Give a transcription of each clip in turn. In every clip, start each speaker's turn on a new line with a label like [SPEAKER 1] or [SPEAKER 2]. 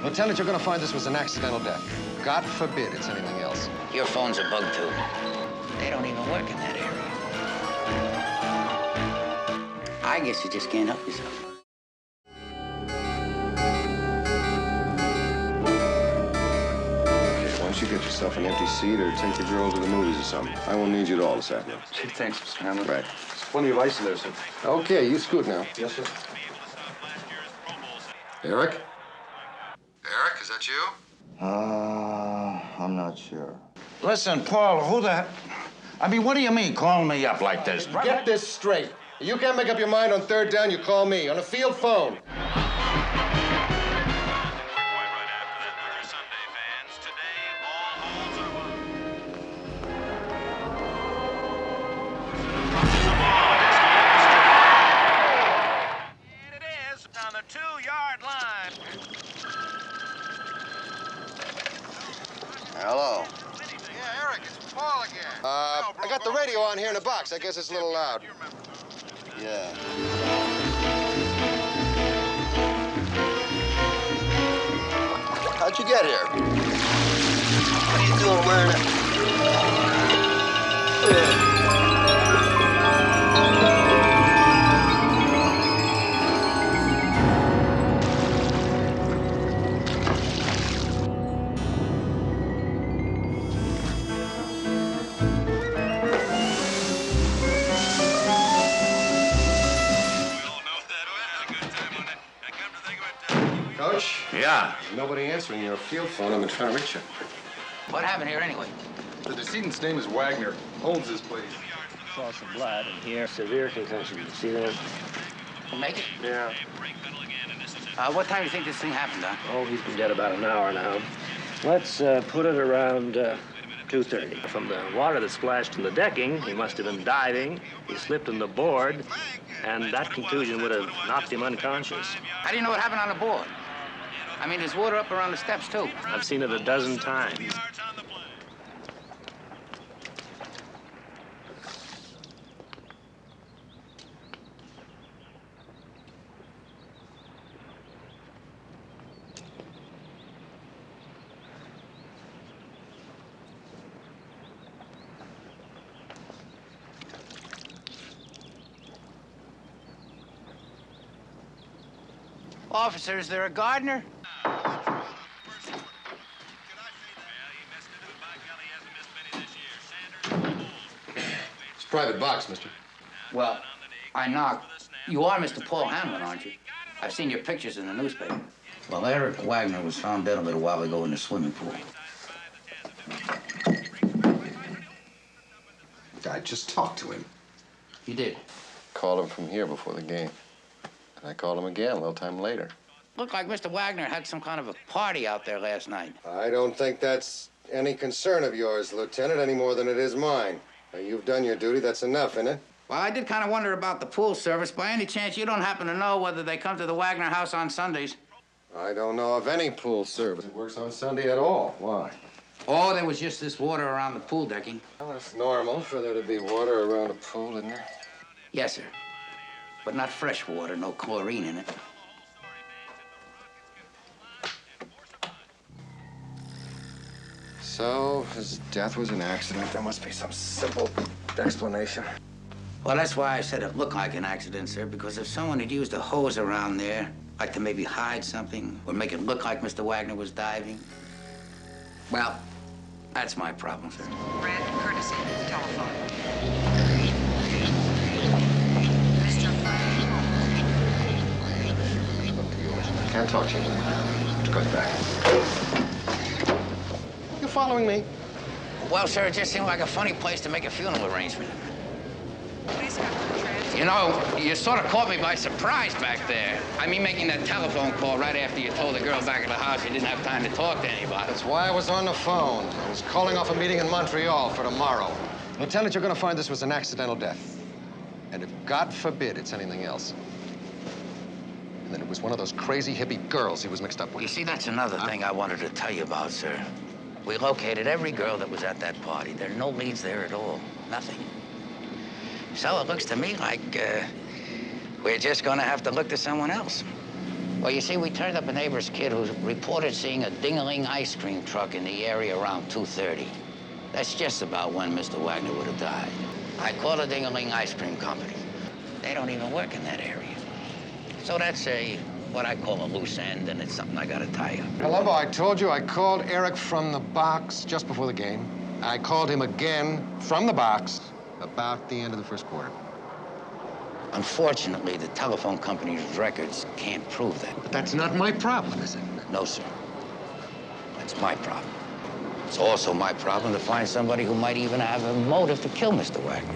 [SPEAKER 1] Lieutenant, you're gonna find this was an accidental death. God forbid it's anything else.
[SPEAKER 2] Your phone's a bug, too. They don't even work in that area. I guess you just can't help yourself.
[SPEAKER 1] Okay, why don't you get yourself an empty seat or take the girl to the movies or something? I won't need you at all this afternoon.
[SPEAKER 3] Gee, thanks, Mr. Hamlin.
[SPEAKER 1] Right.
[SPEAKER 3] There's plenty of ice in there, sir.
[SPEAKER 1] Okay, you scoot now.
[SPEAKER 3] Yes, sir.
[SPEAKER 1] Eric? Eric, is that you?
[SPEAKER 4] I'm not sure.
[SPEAKER 5] Listen, Paul, I mean, what do you mean calling me up like this?
[SPEAKER 1] Get this straight. You can't make up your mind on third down, you call me on a field phone.
[SPEAKER 4] Hello.
[SPEAKER 1] Yeah, Eric, it's Paul again. I got the radio on here in the box. I guess it's a little loud.
[SPEAKER 4] Yeah. How'd you get here? What are you doing wearing it?
[SPEAKER 1] Coach?
[SPEAKER 5] Yeah.
[SPEAKER 1] Nobody answering your field phone. I've been trying to reach you.
[SPEAKER 2] What happened here anyway?
[SPEAKER 3] The decedent's name is Wagner. Owns this place.
[SPEAKER 6] Saw some blood in here. Severe concussion. You see that?
[SPEAKER 2] Make it?
[SPEAKER 6] Yeah.
[SPEAKER 2] What time do you think this thing happened, Doc?
[SPEAKER 6] Oh, he's been dead about an hour now. Let's put it around 2:30. From the water that splashed in the decking, he must have been diving. He slipped on the board, and that contusion would have knocked him unconscious.
[SPEAKER 2] How do you know what happened on the board? I mean, there's water up around the steps, too.
[SPEAKER 6] I've seen it a dozen times.
[SPEAKER 2] Officer, is there a gardener?
[SPEAKER 1] It's a private box, mister.
[SPEAKER 2] Well, I knocked. You are Mr. Paul Hamlin, aren't you? I've seen your pictures in the newspaper. Well, Eric Wagner was found dead a little while ago in the swimming pool.
[SPEAKER 1] I just talked to him.
[SPEAKER 2] You did?
[SPEAKER 1] Called him from here before the game. And I called him again a little time later.
[SPEAKER 2] Looked like Mr. Wagner had some kind of a party out there last night.
[SPEAKER 1] I don't think that's any concern of yours, Lieutenant, any more than it is mine. Now, you've done your duty. That's enough, isn't it?
[SPEAKER 2] Well, I did kind of wonder about the pool service. By any chance, you don't happen to know whether they come to the Wagner house on Sundays?
[SPEAKER 1] I don't know of any pool service that works on Sunday at all. Why?
[SPEAKER 2] Oh, there was just this water around the pool decking.
[SPEAKER 1] Well, it's normal for there to be water around a pool, isn't there?
[SPEAKER 2] Yes, sir. But not fresh water, no chlorine in it.
[SPEAKER 1] So, his death was an accident. There must be some simple explanation.
[SPEAKER 2] Well, that's why I said it looked like an accident, sir, because if someone had used a hose around there, like to maybe hide something or make it look like Mr. Wagner was diving, well, that's my problem, sir.
[SPEAKER 7] Red courtesy telephone. Mr.
[SPEAKER 1] Can't talk to you. Just goes back. You following me?
[SPEAKER 2] Well, sir, it just seemed like a funny place to make a funeral arrangement.
[SPEAKER 7] Please come to the transit.
[SPEAKER 2] You know, you sort of caught me by surprise back there. I mean, making that telephone call right after you told the girl back at the house you didn't have time to talk to anybody.
[SPEAKER 1] That's why I was on the phone. I was calling off a meeting in Montreal for tomorrow. Lieutenant, you're gonna find this was an accidental death. And if God forbid it's anything else, and then it was one of those crazy hippie girls he was mixed up with.
[SPEAKER 2] You see, that's another thing I wanted to tell you about, sir. We located every girl that was at that party. There are no leads there at all. Nothing. So it looks to me like we're just gonna have to look to someone else. Well, you see, we turned up a neighbor's kid who reported seeing a ding-a-ling ice cream truck in the area around 2:30. That's just about when Mr. Wagner would have died. I called a ding-a-ling ice cream company. They don't even work in that area. So that's what I call a loose end, and it's something I gotta tie up.
[SPEAKER 1] Columbo, I told you I called Eric from the box just before the game. I called him again from the box about the end of the first quarter.
[SPEAKER 2] Unfortunately, the telephone company's records can't prove that.
[SPEAKER 1] But that's not my problem, is it?
[SPEAKER 2] No, sir. That's my problem. It's also my problem to find somebody who might even have a motive to kill Mr. Wagner.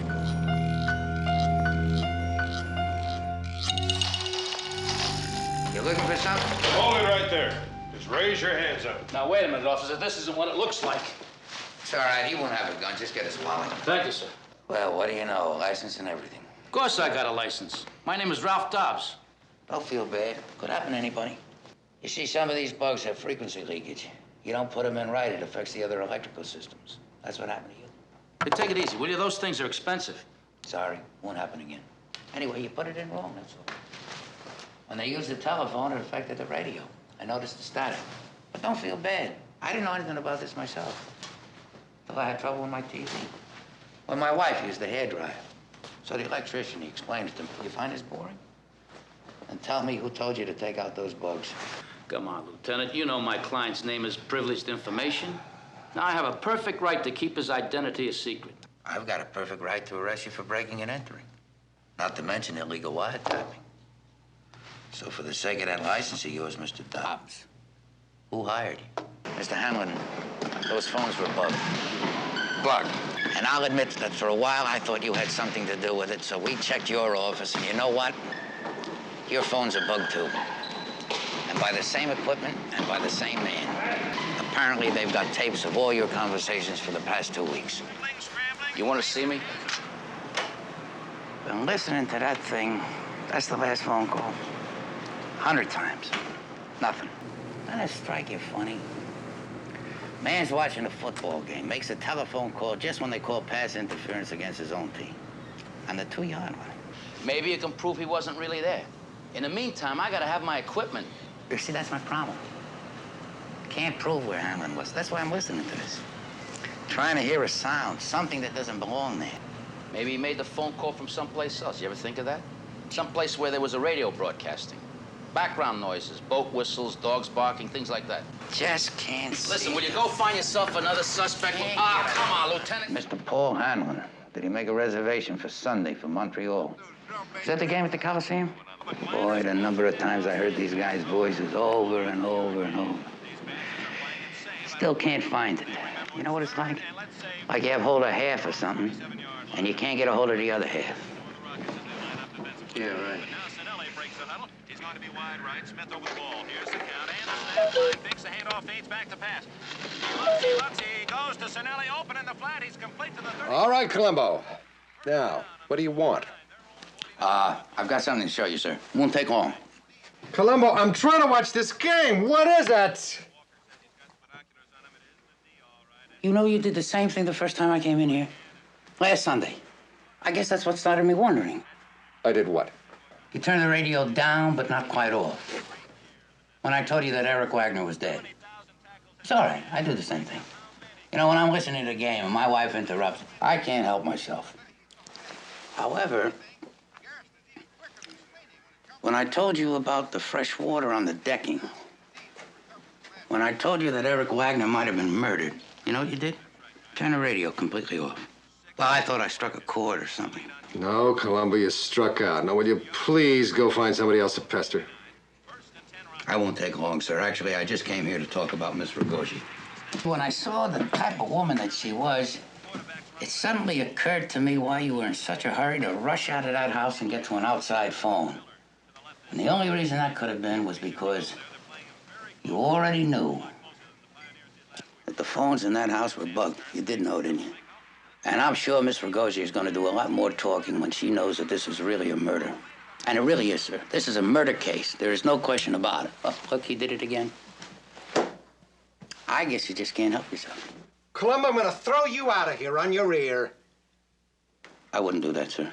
[SPEAKER 2] You looking for something?
[SPEAKER 3] Hold it right there. Just raise your hands up.
[SPEAKER 8] Now, wait a minute, officer. This isn't what it looks like.
[SPEAKER 2] It's all right. He won't have a gun. Just get his wallet.
[SPEAKER 8] Thank you, sir.
[SPEAKER 2] Well, what do you know? License and everything.
[SPEAKER 8] Of course I got a license. My name is Ralph Dobbs.
[SPEAKER 2] Don't feel bad. Could happen to anybody. You see, some of these bugs have frequency leakage. You don't put them in right, it affects the other electrical systems. That's what happened to you.
[SPEAKER 8] Hey, take it easy, will you? Those things are expensive.
[SPEAKER 2] Sorry, won't happen again. Anyway, you put it in wrong, that's all. When they used the telephone, it affected the radio. I noticed the static. But don't feel bad. I didn't know anything about this myself. Till I had trouble with my TV. When my wife used the hairdryer. So the electrician, he explained it to me. You find this boring? And tell me who told you to take out those bugs.
[SPEAKER 8] Come on, Lieutenant. You know my client's name is privileged information. Now, I have a perfect right to keep his identity a secret.
[SPEAKER 2] I've got a perfect right to arrest you for breaking and entering. Not to mention illegal wiretapping. So for the sake of that license of yours, Mr. Dobbs, who hired you? Mr. Hamlin, those phones were bugged.
[SPEAKER 1] Bugged?
[SPEAKER 2] And I'll admit that for a while I thought you had something to do with it, so we checked your office, and you know what? Your phones are bugged too. And by the same equipment and by the same man. Apparently they've got tapes of all your conversations for the past 2 weeks.
[SPEAKER 8] You want to see me?
[SPEAKER 2] Been listening to that thing. That's the last phone call. 100 times. Nothing. Doesn't it strike you funny? Man's watching a football game, makes a telephone call just when they call pass interference against his own team. On the 2-yard line.
[SPEAKER 8] Maybe you can prove he wasn't really there. In the meantime, I gotta have my equipment.
[SPEAKER 2] You see, that's my problem. Can't prove where Hamlin was. That's why I'm listening to this. Trying to hear a sound, something that doesn't belong there.
[SPEAKER 8] Maybe he made the phone call from someplace else. You ever think of that? Someplace where there was a radio broadcasting. Background noises, boat whistles, dogs barking, things like that.
[SPEAKER 2] Just can't see.
[SPEAKER 8] Listen, will you go find yourself another suspect? Come on, Lieutenant.
[SPEAKER 2] Mr. Paul Hanlon, did he make a reservation for Sunday for Montreal? Is that the game at the Coliseum? Boy, the number of times I heard these guys' voices over and over and over. Still can't find it. You know what it's like? Like you have hold of half or something, and you can't get a hold of the other half.
[SPEAKER 8] Yeah, right.
[SPEAKER 9] To be wide right, Smith over the ball. Here's the count, and the snap line. Fakes the handoff, fades back to pass. Looks, he goes to Sinelli, open in the flat. He's complete to the 30.
[SPEAKER 1] All right, Columbo. Now, what do you want?
[SPEAKER 2] I've got something to show you, sir. Won't take long.
[SPEAKER 1] Columbo, I'm trying to watch this game. What is it?
[SPEAKER 2] You know you did the same thing the first time I came in here? Last Sunday. I guess that's what started me wondering.
[SPEAKER 1] I did what?
[SPEAKER 2] You turned the radio down, but not quite off. When I told you that Eric Wagner was dead. It's all right. I do the same thing. You know, when I'm listening to the game and my wife interrupts, I can't help myself. However, when I told you about the fresh water on the decking, when I told you that Eric Wagner might have been murdered, you know what you did? Turn the radio completely off. Well, I thought I struck a chord or something.
[SPEAKER 1] No, Columbo, you struck out. Now, will you please go find somebody else to pester?
[SPEAKER 2] I won't take long, sir. Actually, I just came here to talk about Miss Ragosi. When I saw the type of woman that she was, it suddenly occurred to me why you were in such a hurry to rush out of that house and get to an outside phone. And the only reason that could have been was because you already knew that the phones in that house were bugged. You did know, didn't you? And I'm sure Miss Ragosi is going to do a lot more talking when she knows that this is really a murder. And it really is, sir. This is a murder case. There is no question about it. Oh, look, he did it again. I guess you just can't help yourself.
[SPEAKER 1] Columbo, I'm going to throw you out of here on your ear.
[SPEAKER 2] I wouldn't do that, sir.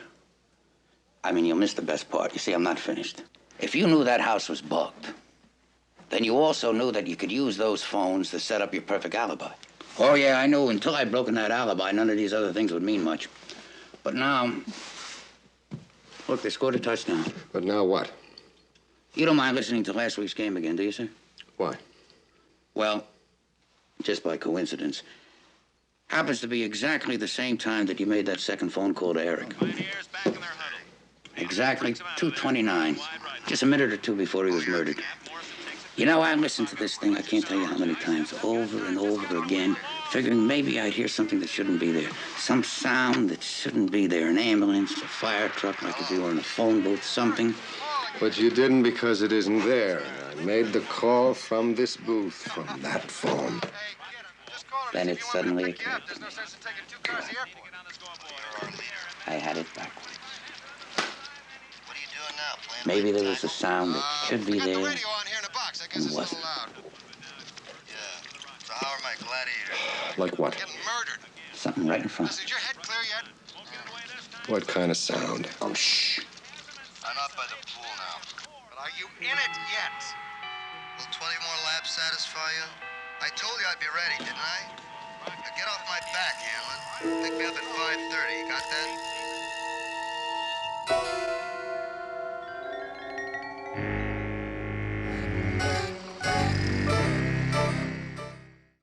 [SPEAKER 2] I mean, you'll miss the best part. You see, I'm not finished. If you knew that house was bugged, then you also knew that you could use those phones to set up your perfect alibi. Oh, yeah, I knew until I'd broken that alibi, none of these other things would mean much. But now, look, they scored a touchdown.
[SPEAKER 1] But now what?
[SPEAKER 2] You don't mind listening to last week's game again, do you, sir?
[SPEAKER 1] Why?
[SPEAKER 2] Well, just by coincidence, happens to be exactly the same time that you made that second phone call to Eric. Exactly 2:29, just a minute or two before he was murdered. You know, I listened to this thing, I can't tell you how many times, over and over again, figuring maybe I'd hear something that shouldn't be there. Some sound that shouldn't be there. An ambulance, a fire truck, like if you were in a phone booth, something.
[SPEAKER 1] But you didn't because it isn't there. I made the call from this booth, from that phone.
[SPEAKER 2] Then it suddenly occurred to me. I had it backwards. Maybe there was a sound that should be there and wasn't.
[SPEAKER 4] So how are my gladiators?
[SPEAKER 1] Like what?
[SPEAKER 4] Getting murdered.
[SPEAKER 2] Something right in front.
[SPEAKER 4] Is your head clear yet?
[SPEAKER 1] What kind of sound? Oh, shh.
[SPEAKER 4] I'm out by the pool now. But are you in it yet? Will 20 more laps satisfy you? I told you I'd be ready, didn't I? Now get off my back, Hamlin. Pick me up at 5:30. You got that?